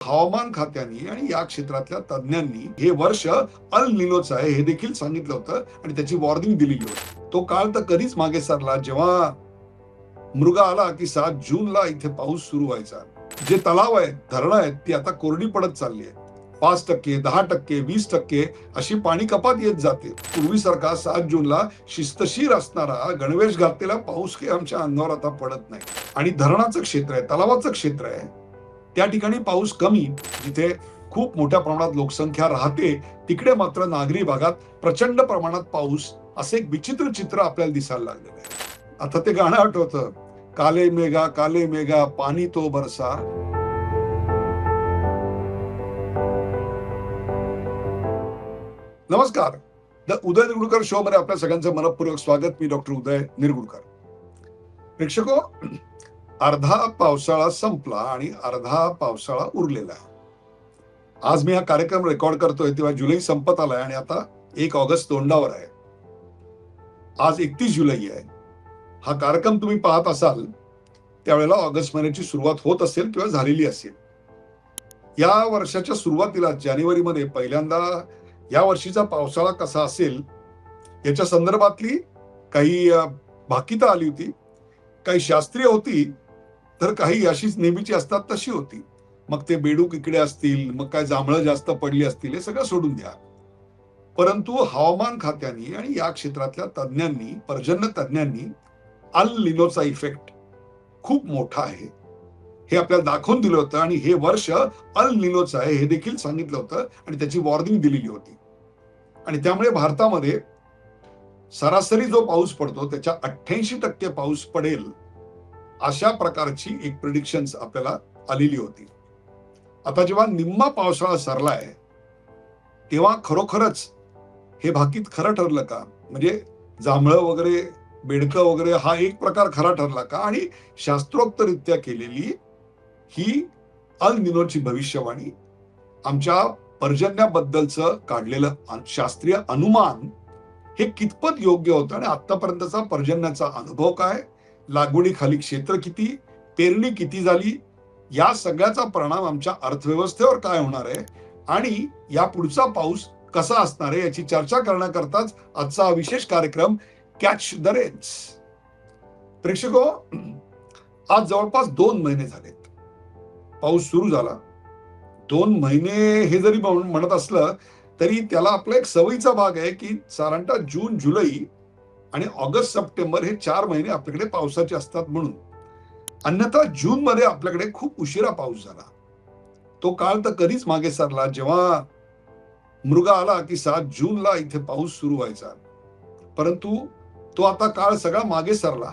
हवामान खात्याने आणि या क्षेत्रातल्या तज्ञांनी हे वर्ष अल निनोचं आहे हे देखील सांगितलं होतं आणि त्याची वॉर्निंग दिलेली होती. तो काळ तर कधीच मागे सरला जेव्हा मृगा आला की 7 जूनला इथे पाऊस सुरू व्हायचा. जे तलाव आहेत, धरणं आहेत ती आता कोरडी पडत चालली आहे. 5%, 10%, 20% अशी पाणी कपात येत जाते. पूर्वीसारखा 7 जूनला शिस्तशीर असणारा गणवेश घातलेला पाऊस काही आमच्या अंगावर आता पडत नाही. आणि धरणाचं क्षेत्र आहे, तलावाचं क्षेत्र आहे, त्या ठिकाणी पाऊस कमी. जिथे खूप मोठ्या प्रमाणात लोकसंख्या राहते तिकडे मात्र नागरी भागात प्रचंड प्रमाणात पाऊस, असं एक विचित्र चित्र आपल्याला दिसायला लागलेलं आहे. आता ते गाणं आठवतं, काले मेघा पाणी तो बरसा. नमस्कार, द उदय निरगुडकर शो मध्ये आपल्या सगळ्यांचं मनपूर्वक स्वागत. मी डॉक्टर उदय निरगुडकर. प्रेक्षको, अर्धा पावसाळा संपला आणि अर्धा पावसाळा उरलेला. आज मी हा कार्यक्रम रेकॉर्ड करतोय तेव्हा जुलै संपत आलाय आणि आता 1 ऑगस्ट तोंडावर आहे. आज 31 जुलै आहे. हा कार्यक्रम तुम्ही पाहत असाल त्यावेळेला ऑगस्ट महिन्याची सुरुवात होत असेल किंवा झालेली असेल. या वर्षाच्या सुरुवातीला जानेवारीमध्ये पहिल्यांदा या वर्षीचा पावसाळा कसा असेल याच्या संदर्भातली काही भाकितं आली होती. काही शास्त्रीय होती तर काही अशीच नेहमीची असतात तशी होती. मग ते बेडूक इकडे असतील, मग काय जांभळं जास्त पडली असतील, हे सगळं सोडून द्या. परंतु हवामान खात्याने आणि या क्षेत्रातल्या तज्ञांनी, पर्जन्य तज्ञांनी अल निनोचा इफेक्ट खूप मोठा आहे हे आपल्याला दाखवून दिलं होतं आणि हे वर्ष अल निनोचं आहे हे देखील सांगितलं होतं आणि त्याची वॉर्निंग दिलेली होती. आणि त्यामुळे भारतामध्ये सरासरी जो पाऊस पडतो त्याच्या 88% पाऊस पडेल अशा प्रकारची एक प्रिडिक्शन आपल्याला आलेली होती. आता जेव्हा निम्मा पावसाळा सरलाय तेव्हा खरोखरच हे भाकीत खरं ठरलं का? म्हणजे जांभळं वगैरे, बेडकं वगैरे हा एक प्रकार खरा ठरला का? आणि शास्त्रोक्तरित्या केलेली ही अल निनोची भविष्यवाणी, आमच्या पर्जन्याबद्दलचं काढलेलं शास्त्रीय अनुमान हे कितपत योग्य होतं आणि आतापर्यंतचा पर्जन्याचा अनुभव काय, लागवडीखाली क्षेत्र किती, पेरणी किती झाली, या सगळ्याचा परिणाम आमच्या अर्थव्यवस्थेवर काय होणार आहे आणि या पुढचा पाऊस कसा असणार आहे याची चर्चा करण्याकरताच आजचा हा विशेष कार्यक्रम कॅच द रेन्स. प्रेक्षको, आज जवळपास 2 महिने झालेत पाऊस सुरू झाला. 2 महिने हे जरी म्हणत असलं तरी त्याला आपला एक सवयीचा भाग आहे की साधारणतः जून, जुलै आणि ऑगस्ट, सप्टेंबर हे 4 महिने आपल्याकडे पावसाचे असतात म्हणून. अन्यथा जून मध्ये आपल्याकडे खूप उशिरा पाऊस झाला. तो काळ तर कधीच मागे सरला जेव्हा मृगा आला की 7 जूनला इथे पाऊस सुरू व्हायचा. परंतु तो आता काळ सगळा मागे सरला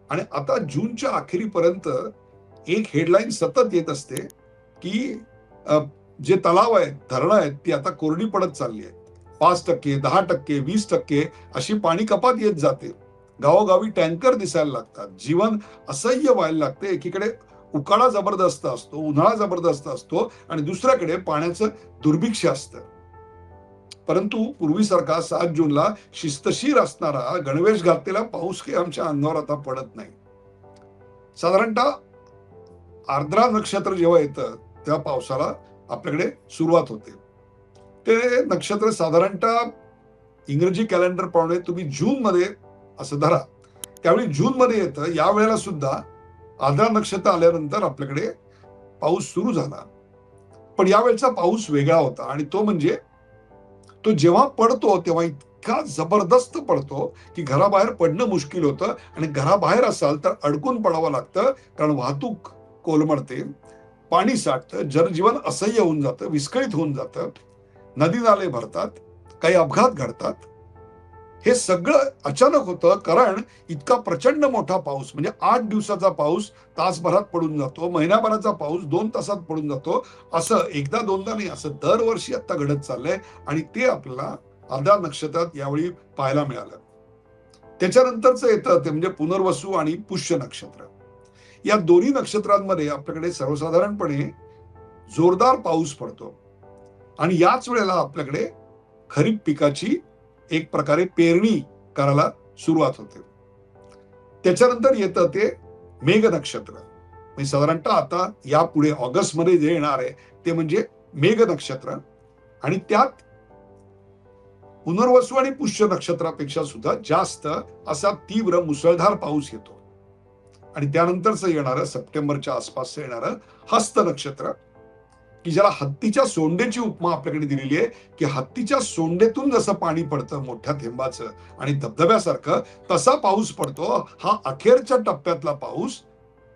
आणि आता जूनच्या अखेरीपर्यंत एक हेडलाईन सतत येत असते की जे तलाव आहेत, धरणं आहेत ती आता कोरडी पडत चालली आहे. 5%, 10%, 20% अशी पाणी कपात येत जाते. गावोगावी टँकर दिसायला लागतात. जीवन असह्य व्हायला लागते. एकीकडे उकाडा जबरदस्त असतो, उन्हाळा जबरदस्त असतो आणि दुसऱ्याकडे पाण्याचं दुर्भिक्ष असतं. परंतु पूर्वीसारखा 7 जूनला शिस्तशीर असणारा गणवेश घातलेला पाऊस काही आमच्या अंगावर आता पडत नाही. साधारणतः आर्द्रा नक्षत्र जेव्हा येतं तेव्हा पावसाला आपल्याकडे सुरुवात होते. ते नक्षत्र साधारणतः इंग्रजी कॅलेंडर प्रमाणे तुम्ही जून मध्ये असं धरा, त्यावेळी जून मध्ये येतं. या वेळेला सुद्धा आर्द्रा नक्षत्र आल्यानंतर आपल्याकडे पाऊस सुरू झाला. पण यावेळेचा पाऊस वेगळा होता आणि तो म्हणजे तो जेव्हा पडतो तेव्हा इतका जबरदस्त पडतो की घराबाहेर पडणं मुश्किल होतं आणि घराबाहेर असाल तर अडकून पडावं लागतं, कारण वाहतूक कोलमडते, पाणी साठतं, जनजीवन असह्य होऊन जातं, विस्कळीत होऊन जातं, नदी नाले भरतात, काही अपघात घडतात. हे सगळं अचानक होतं कारण इतका प्रचंड मोठा पाऊस, म्हणजे 8 दिवसाचा पाऊस तासभरात पडून जातो, महिन्याभराचा पाऊस 2 तासात पडून जातो. असं एकदा दोनदा नाही, असं दरवर्षी आता घडत चाललंय आणि ते आपल्याला आर्द्रा नक्षत्रात यावेळी पाहायला मिळालं. त्याच्यानंतरच येतं ते म्हणजे पुनर्वसू आणि पुष्य नक्षत्र. या दोन्ही नक्षत्रांमध्ये आपल्याकडे सर्वसाधारणपणे जोरदार पाऊस पडतो आणि याच वेळेला आपल्याकडे खरीप पिकाची एक प्रकारे पेरणी करायला सुरुवात होते. त्याच्यानंतर येतं ते मेघ नक्षत्र, म्हणजे साधारणतः आता यापुढे ऑगस्टमध्ये जे येणार आहे ते म्हणजे मेघ नक्षत्र, आणि त्यात पुनर्वसू आणि पुष्य नक्षत्रापेक्षा सुद्धा जास्त असा तीव्र मुसळधार पाऊस येतो. आणि त्यानंतरच येणारं सप्टेंबरच्या आसपास येणारं हस्त नक्षत्र, की ज्याला हत्तीच्या सोंडेची उपमा आपल्याकडे दिलेली आहे, की हत्तीच्या सोंडेतून जसं पाणी पडतं मोठ्या थेंबाचं आणि धबधब्यासारखं, तसा पाऊस पडतो. हा अखेरच्या टप्प्यातला पाऊस,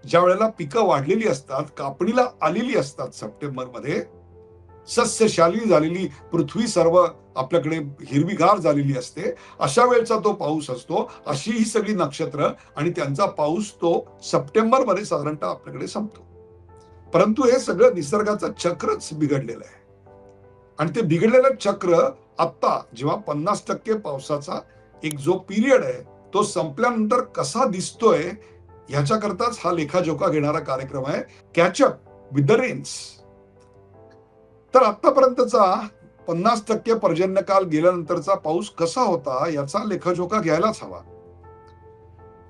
ज्या वेळेला पिकं वाढलेली असतात, कापणीला आलेली असतात, सप्टेंबरमध्ये सस्यशाली झालेली पृथ्वी सर्व आपल्याकडे हिरवीगार झालेली असते, अशा वेळचा तो पाऊस असतो. अशी ही सगळी नक्षत्र आणि त्यांचा पाऊस तो सप्टेंबरमध्ये साधारणतः आपल्याकडे संपतो. परंतु हे सगळं निसर्गाचं चक्रच बिघडलेलं आहे. आणि ते बिघडलेलं चक्र आत्ता जेव्हा 50% पावसाचा एक जो पिरियड आहे तो संपल्यानंतर कसा दिसतोय, ह्याच्याकरताच हा लेखाजोखा घेणारा कार्यक्रम आहे, कॅचअप विथ द रेन्स. तर आतापर्यंतचा 50% पर्जन्यकाल गेल्यानंतरचा पाऊस कसा होता याचा लेखाजोखा घ्यायलाच हवा.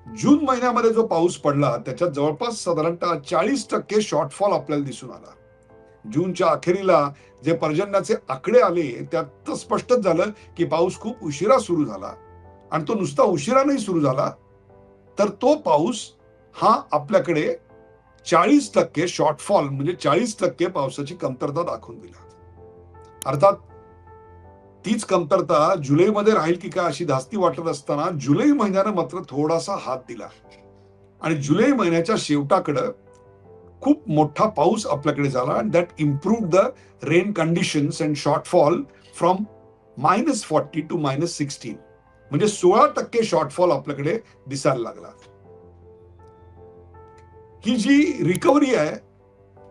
जून महिन्यामध्ये जो पाऊस पडला त्याच्यात जवळपास साधारणतः 40% शॉर्टफॉल आपल्याला दिसून आला. जूनच्या अखेरीला जे पर्जन्याचे आकडे आले त्यात स्पष्टच झालं की पाऊस खूप उशिरा सुरू झाला, आणि तो नुसता उशिरा नाही सुरू झाला, तर तो पाऊस हा आपल्याकडे 40% शॉर्टफॉल म्हणजे 40% पावसाची कमतरता दाखवून दिला. अर्थात तीच कमतरता जुलैमध्ये राहील की काय अशी धास्ती वाटत असताना जुलै महिन्यानं मात्र थोडासा हात दिला, आणि जुलै महिन्याच्या शेवटाकडं खूप मोठा पाऊस आपल्याकडे झाला, आणि that improved the rain conditions and shortfall from -40 to -16, म्हणजे 16% शॉर्टफॉल आपल्याकडे दिसायला लागला. ही जी रिकव्हरी आहे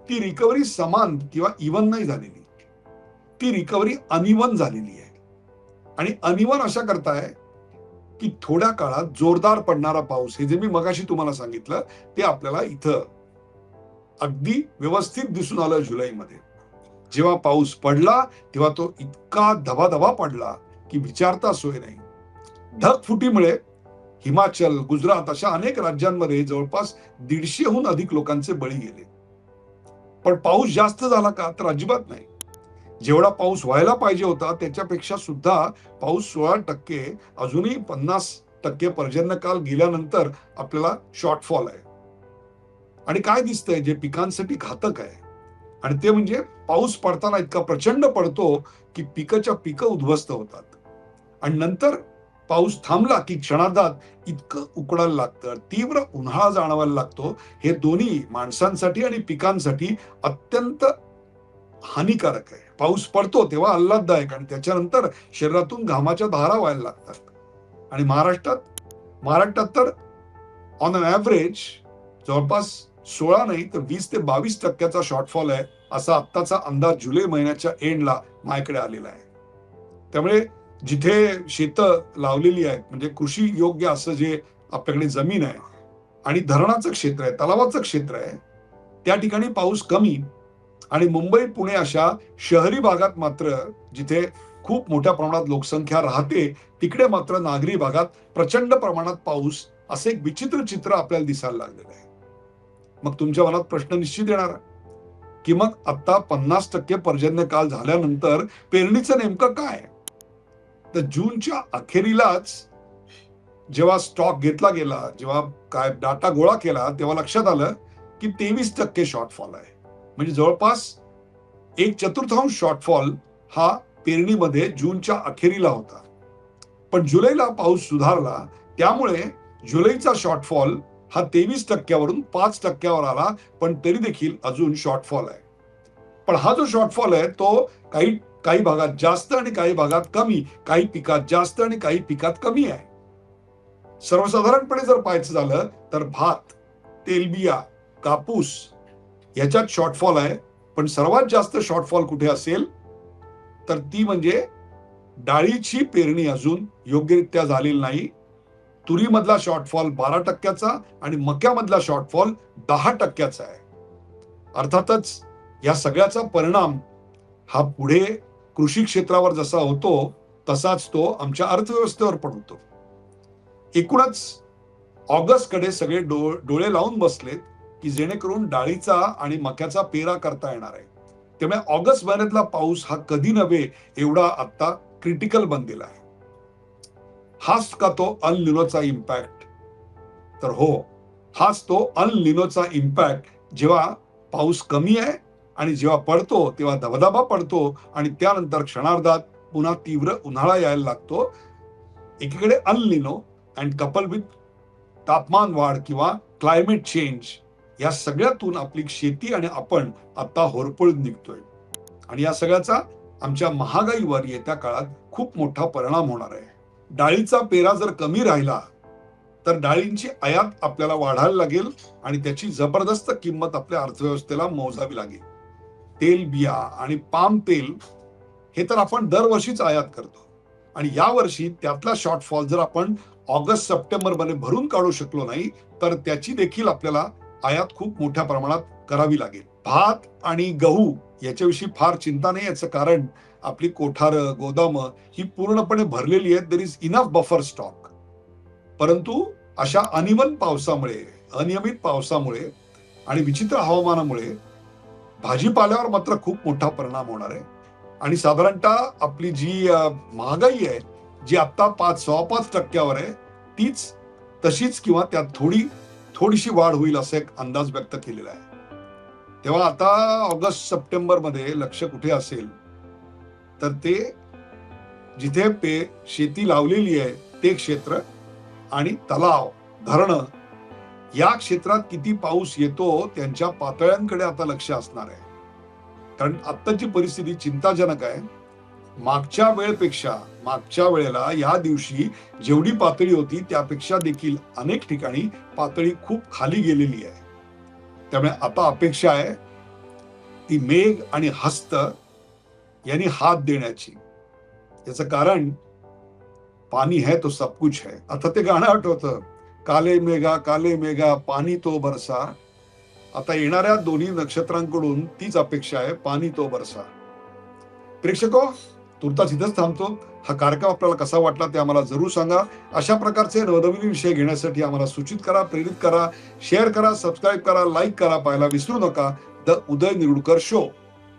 ती रिकव्हरी समान किंवा इवन नाही झालेली, ती रिकव्हरी अनइवन झालेली आहे. आणि अनइवन अशा करताय की थोड्या काळात जोरदार पडणारा पाऊस, हे जे मी मगाशी तुम्हाला सांगितलं, ते आपल्याला इथं अगदी व्यवस्थित दिसून आलं. जुलैमध्ये जेव्हा पाऊस पडला तेव्हा तो इतका धबाधबा पडला की विचारता सोय नाही. ढगफुटीमुळे हिमाचल, गुजरात अशा अनेक राज्यांमध्ये जवळपास 150हून अधिक लोकांचे बळी गेले. पण पाऊस जास्त झाला का? तर अजिबात नाही. जेवढा पाऊस व्हायला पाहिजे होता त्याच्यापेक्षा सुद्धा पाऊस 16%, अजूनही 50% पर्जन्यकाल गेल्यानंतर आपल्याला शॉर्टफॉल आहे. आणि काय दिसतंय जे पिकांसाठी घातक आहे, आणि ते म्हणजे पाऊस पडताना इतका प्रचंड पडतो की पिकं उद्ध्वस्त होतात, आणि नंतर पाऊस थांबला की क्षणार्धात इतकं उकडायला लागतं, तीव्र उन्हाळा जाणवायला लागतो. हे दोन्ही माणसांसाठी आणि पिकांसाठी अत्यंत हानिकारक आहे. पाऊस पडतो तेव्हा आल्हाददायक, आणि त्याच्यानंतर शरीरातून घामाच्या धारा व्हायला लागतात. आणि महाराष्ट्रात तर ऑन अन ॲव्हरेज जवळपास 16 नाही तर 20 ते 22% शॉर्टफॉल आहे, असा आत्ताचा अंदाज जुलै महिन्याच्या एंडला माझ्याकडे आलेला आहे. त्यामुळे जिथे शेतं लावलेली आहेत, म्हणजे कृषी योग्य असं जे आपल्याकडे जमीन आहे आणि धरणाचं क्षेत्र आहे, तलावाचं क्षेत्र आहे, त्या ठिकाणी पाऊस कमी, आणि मुंबई, पुणे अशा शहरी भागात मात्र जिथे खूप मोठ्या प्रमाणात लोकसंख्या राहते तिकडे मात्र नागरी भागात प्रचंड प्रमाणात पाऊस, असे एक विचित्र चित्र आपल्याला दिसायला लागलेलं आहे. मग तुमच्या मनात प्रश्न निश्चित येणार की मग आता 50% पर्जन्यकाल झाल्यानंतर पेरणीचं नेमकं काय? तर जूनच्या अखेरीलाच जेव्हा स्टॉक घेतला गेला, जेव्हा काय डाटा गोळा केला, तेव्हा लक्षात आलं की 23% शॉर्टफॉल आहे. म्हणजे जवळपास 1/4 शॉर्टफॉल हा पेरणीमध्ये जूनच्या अखेरीला होता. पण जुलैला पाऊस सुधारला, त्यामुळे जुलैचा शॉर्टफॉल हा 23% वरून 5% आला, पण तरी देखील अजून शॉर्टफॉल आहे. पण हा जो शॉर्टफॉल आहे तो काही काही भागात जास्त आणि काही भागात कमी, काही पिकात जास्त आणि काही पिकात कमी आहे. सर्वसाधारणपणे जर पाहायचं झालं तर भात, तेलबिया, कापूस याच्यात शॉर्टफॉल आहे. पण सर्वात जास्त शॉर्टफॉल कुठे असेल तर ती म्हणजे डाळीची पेरणी अजून योग्यरित्या झालेली नाही. तुरीमधला शॉर्टफॉल 12%चा आणि मक्यामधला शॉर्टफॉल 10%चा आहे. अर्थातच या सगळ्याचा परिणाम हा पुढे कृषी क्षेत्रावर जसा होतो तसाच तो आमच्या अर्थव्यवस्थेवर पण होतो. एकूणच ऑगस्टकडे सगळे डोळे लावून बसलेत की जेणेकरून डाळीचा आणि मक्याचा पेरा करता येणार आहे. त्यामुळे ऑगस्ट महिन्यातला पाऊस हा कधी नव्हे एवढा आता क्रिटिकल बनलेला आहे. हाच का तो अल निनोचा इम्पॅक्ट? तर हो, हाच तो अल निनोचा इम्पॅक्ट. जेव्हा पाऊस कमी आहे आणि जेव्हा पडतो तेव्हा धबधबा पडतो आणि त्यानंतर क्षणार्धात पुन्हा तीव्र उन्हाळा यायला लागतो. एकीकडे अल निनो अँड कपल विथ तापमान वाढ किंवा क्लायमेट चेंज, या सगळ्यातून आपली शेती आणि आपण आता होरपळून निघतोय. आणि या सगळ्याचा आमच्या महागाईवर येत्या काळात खूप मोठा परिणाम होणार आहे. डाळीचा पेरा जर कमी राहिला तर डाळींची आयात आपल्याला वाढायला लागेल आणि त्याची जबरदस्त किंमत आपल्या अर्थव्यवस्थेला मोजावी लागेल. तेल बिया आणि पाम तेल हे तर आपण दरवर्षीच आयात करतो आणि यावर्षी त्यातला शॉर्टफॉल जर आपण ऑगस्ट सप्टेंबर मध्ये भरून काढू शकलो नाही तर त्याची देखील आपल्याला आयात खूप मोठ्या प्रमाणात करावी लागेल. भात आणि गहू याच्याविषयी फार चिंता नाही. याचं कारण आपली कोठारं गोदामं ही पूर्णपणे भरलेली आहेत. There is enough buffer stock. परंतु अशा अनियमित पावसामुळे आणि विचित्र हवामानामुळे भाजीपाल्यावर मात्र खूप मोठा परिणाम होणार आहे. आणि साधारणतः आपली जी महागाई आहे जी आता 5.5% आहे तीच तशीच किंवा त्यात थोडीशी वाढ होईल असा एक अंदाज व्यक्त केलेला आहे. तेव्हा आता ऑगस्ट सप्टेंबर मध्ये लक्ष कुठे असेल तर ते जिथे शेती लावलेली आहे ते क्षेत्र आणि तलाव धरणं या क्षेत्रात किती पाऊस येतो त्यांच्या पातळ्यांकडे आता लक्ष असणार आहे. कारण आत्ताची परिस्थिती चिंताजनक आहे. मागच्या वेळेला या दिवशी जेवढी पातळी होती त्यापेक्षा देखील अनेक ठिकाणी पातळी खूप खाली गेलेली आहे. त्यामुळे आता अपेक्षा आहे ती मेघ आणि हस्त यांनी हात देण्याची. याचं कारण पाणी है तो सब कुछ है. आता ते गाणं आठवतं, काले मेघा पाणी तो बरसा. आता येणाऱ्या दोन्ही नक्षत्रांकडून तीच अपेक्षा आहे, पाणी तो बरसा. प्रेक्षको, तुर्तास इथंच थांबतो. हा कार्यक्रम आपल्याला कसा वाटला ते आम्हाला जरूर सांगा. अशा प्रकारचे नवनवीन विषय घेण्यासाठी आम्हाला सूचित करा, प्रेरित करा, शेअर करा, सबस्क्राईब करा, लाईक करा. पाहायला विसरू नका द उदय निरुडकर शो.